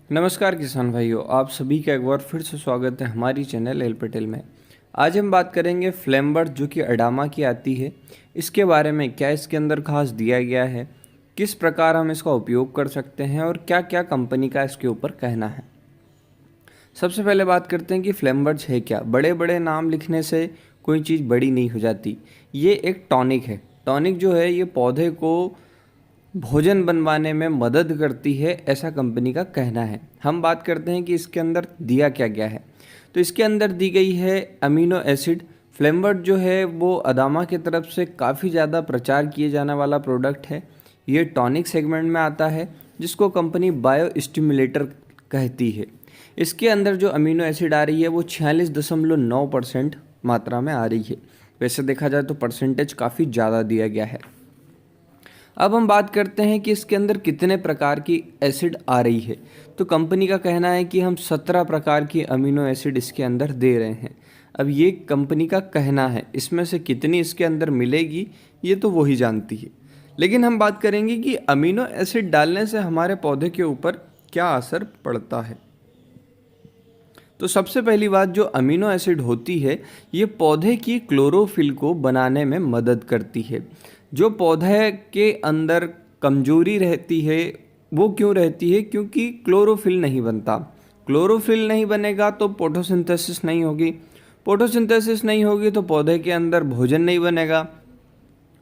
नमस्कार किसान भाइयों, आप सभी का एक बार फिर से स्वागत है हमारी चैनल एल पटेल में। आज हम बात करेंगे फ्लेमबर्ड जो कि अडामा की आती है, इसके बारे में क्या इसके अंदर खास दिया गया है, किस प्रकार हम इसका उपयोग कर सकते हैं और क्या क्या कंपनी का इसके ऊपर कहना है। सबसे पहले बात करते हैं कि फ्लेमबर्ड्स है क्या। बड़े बड़े नाम लिखने से कोई चीज़ बड़ी नहीं हो जाती। ये एक टॉनिक है। टॉनिक जो है ये पौधे को भोजन बनवाने में मदद करती है, ऐसा कंपनी का कहना है। हम बात करते हैं कि इसके अंदर दिया क्या गया है। तो इसके अंदर दी गई है अमीनो एसिड। फ्लेमबर्ड जो है वो अदामा की तरफ से काफ़ी ज़्यादा प्रचार किए जाने वाला प्रोडक्ट है। ये टॉनिक सेगमेंट में आता है जिसको कंपनी बायो स्टिमुलेटर कहती है। इसके अंदर जो अमीनो एसिड आ रही है वो 46.9% मात्रा में आ रही है। वैसे देखा जाए तो परसेंटेज काफ़ी ज़्यादा दिया गया है। अब हम बात करते हैं कि इसके अंदर कितने प्रकार की एसिड आ रही है। तो कंपनी का कहना है कि हम 17 प्रकार की अमीनो एसिड इसके अंदर दे रहे हैं। अब ये कंपनी का कहना है, इसमें से कितनी इसके अंदर मिलेगी ये तो वही जानती है। लेकिन हम बात करेंगे कि अमीनो एसिड डालने से हमारे पौधे के ऊपर क्या असर पड़ता है। तो सबसे पहली बात, जो अमीनो एसिड होती है ये पौधे की क्लोरोफिल को बनाने में मदद करती है। जो पौधे के अंदर कमजोरी रहती है वो क्यों रहती है? क्योंकि क्लोरोफिल नहीं बनता। क्लोरोफिल नहीं बनेगा तो फोटोसिंथेसिस नहीं होगी। फोटोसिंथेसिस नहीं होगी तो पौधे के अंदर भोजन नहीं बनेगा।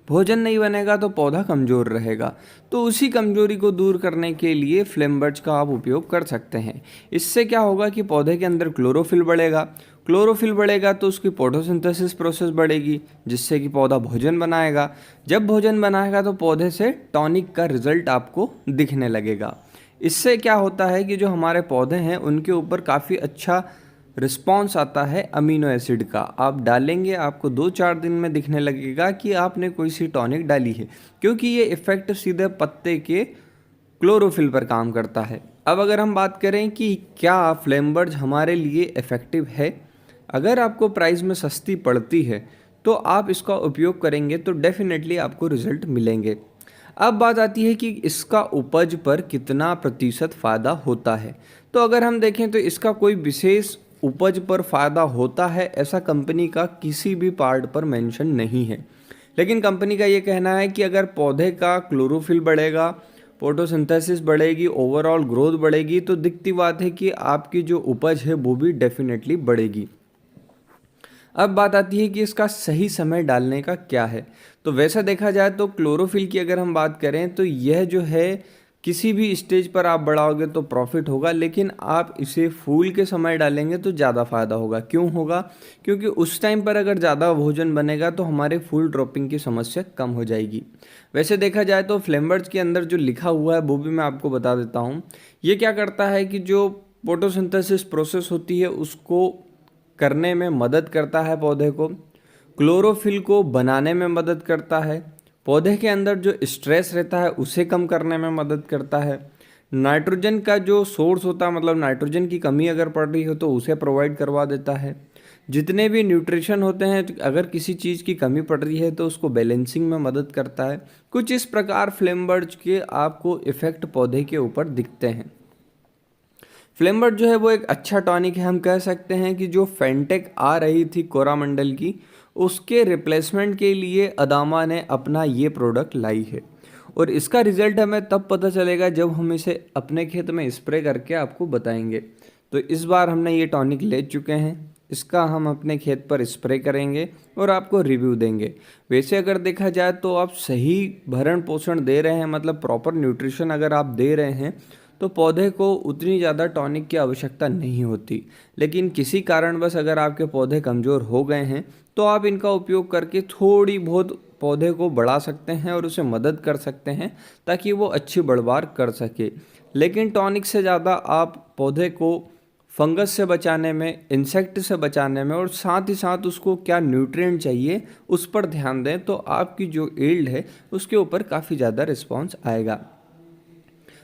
भोजन नहीं बनेगा तो पौधा कमज़ोर रहेगा। तो उसी कमज़ोरी को दूर करने के लिए फ्लेमबर्ड्स का आप उपयोग कर सकते हैं। इससे क्या होगा कि पौधे के अंदर क्लोरोफिल बढ़ेगा। क्लोरोफिल बढ़ेगा तो उसकी फोटोसिंथेसिस प्रोसेस बढ़ेगी जिससे कि पौधा भोजन बनाएगा। जब भोजन बनाएगा तो पौधे से टॉनिक का रिजल्ट आपको दिखने लगेगा। इससे क्या होता है कि जो हमारे पौधे हैं उनके ऊपर काफ़ी अच्छा रिस्पॉन्स आता है अमीनो एसिड का। आप डालेंगे, आपको 2-4 दिन में दिखने लगेगा कि आपने कोई सी टॉनिक डाली है, क्योंकि ये इफ़ेक्ट सीधे पत्ते के क्लोरोफिल पर काम करता है। अब अगर हम बात करें कि क्या फ्लेमबर्ड्स हमारे लिए इफ़ेक्टिव है, अगर आपको प्राइस में सस्ती पड़ती है तो आप इसका उपयोग करेंगे तो डेफिनेटली आपको रिजल्ट मिलेंगे। अब बात आती है कि इसका उपज पर कितना प्रतिशत फ़ायदा होता है। तो अगर हम देखें तो इसका कोई विशेष उपज पर फ़ायदा होता है ऐसा कंपनी का किसी भी पार्ट पर मेंशन नहीं है। लेकिन कंपनी का ये कहना है कि अगर पौधे का क्लोरोफिल बढ़ेगा, फोटोसिंथेसिस बढ़ेगी, ओवरऑल ग्रोथ बढ़ेगी तो दिखती बात है कि आपकी जो उपज है वो भी डेफिनेटली बढ़ेगी। अब बात आती है कि इसका सही समय डालने का क्या है। तो वैसा देखा जाए तो क्लोरोफिल की अगर हम बात करें तो यह जो है किसी भी स्टेज पर आप बढ़ाओगे तो प्रॉफिट होगा, लेकिन आप इसे फूल के समय डालेंगे तो ज़्यादा फायदा होगा। क्यों होगा? क्योंकि उस टाइम पर अगर ज़्यादा भोजन बनेगा तो हमारे फूल ड्रॉपिंग की समस्या कम हो जाएगी। वैसे देखा जाए तो फ्लेमबर्ड्स के अंदर जो लिखा हुआ है वो भी मैं आपको बता देता हूँ। ये क्या करता है कि जो फोटोसिंथेसिस प्रोसेस होती है उसको करने में मदद करता है, पौधे को क्लोरोफिल को बनाने में मदद करता है, पौधे के अंदर जो स्ट्रेस रहता है उसे कम करने में मदद करता है, नाइट्रोजन का जो सोर्स होता है मतलब नाइट्रोजन की कमी अगर पड़ रही हो तो उसे प्रोवाइड करवा देता है। जितने भी न्यूट्रिशन होते हैं अगर किसी चीज़ की कमी पड़ रही है तो उसको बैलेंसिंग में मदद करता है। कुछ इस प्रकार फ्लेमबर्ड्स के आपको इफ़ेक्ट पौधे के ऊपर दिखते हैं। फ्लेमबर्ड जो है वो एक अच्छा टॉनिक है। हम कह सकते हैं कि जो फेंटेक आ रही थी कोरामंडल की, उसके रिप्लेसमेंट के लिए अदामा ने अपना ये प्रोडक्ट लाई है। और इसका रिजल्ट हमें तब पता चलेगा जब हम इसे अपने खेत में स्प्रे करके आपको बताएंगे। तो इस बार हमने ये टॉनिक ले चुके हैं, इसका हम अपने खेत पर स्प्रे करेंगे और आपको रिव्यू देंगे। वैसे अगर देखा जाए तो आप सही भरण पोषण दे रहे हैं, मतलब प्रॉपर न्यूट्रिशन अगर आप दे रहे हैं तो पौधे को उतनी ज़्यादा टॉनिक की आवश्यकता नहीं होती। लेकिन किसी कारणवश अगर आपके पौधे कमज़ोर हो गए हैं तो आप इनका उपयोग करके थोड़ी बहुत पौधे को बढ़ा सकते हैं और उसे मदद कर सकते हैं ताकि वो अच्छी बढ़वार कर सके। लेकिन टॉनिक से ज़्यादा आप पौधे को फंगस से बचाने में, इंसेक्ट से बचाने में और साथ ही साथ उसको क्या न्यूट्रिएंट चाहिए उस पर ध्यान दें तो आपकी जो यील्ड है उसके ऊपर काफ़ी ज़्यादा रिस्पॉन्स आएगा।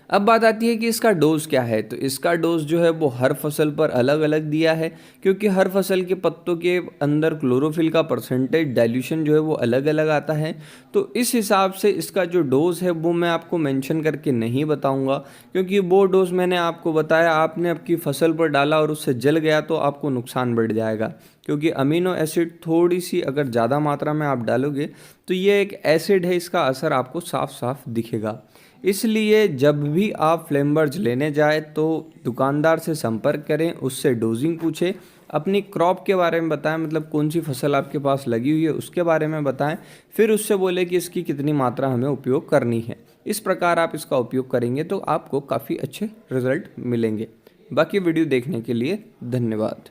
अब बात आती है कि इसका डोज क्या है। तो इसका डोज जो है वो हर फसल पर अलग अलग दिया है, क्योंकि हर फसल के पत्तों के अंदर क्लोरोफिल का परसेंटेज डाइल्यूशन जो है वो अलग अलग आता है। तो इस हिसाब से इसका जो डोज है वो मैं आपको मेंशन करके नहीं बताऊंगा, क्योंकि वो डोज मैंने आपको बताया, आपने आपकी फसल पर डाला और उससे जल गया तो आपको नुकसान बढ़ जाएगा। क्योंकि अमीनो एसिड थोड़ी सी अगर ज़्यादा मात्रा में आप डालोगे तो ये एक एसिड है, इसका असर आपको साफ साफ दिखेगा। इसलिए जब भी आप फ्लेमबर्ज लेने जाए तो दुकानदार से संपर्क करें, उससे डोजिंग पूछें, अपनी क्रॉप के बारे में बताएं, मतलब कौन सी फसल आपके पास लगी हुई है उसके बारे में बताएं, फिर उससे बोले कि इसकी कितनी मात्रा हमें उपयोग करनी है। इस प्रकार आप इसका उपयोग करेंगे तो आपको काफ़ी अच्छे रिजल्ट मिलेंगे। बाकी वीडियो देखने के लिए धन्यवाद।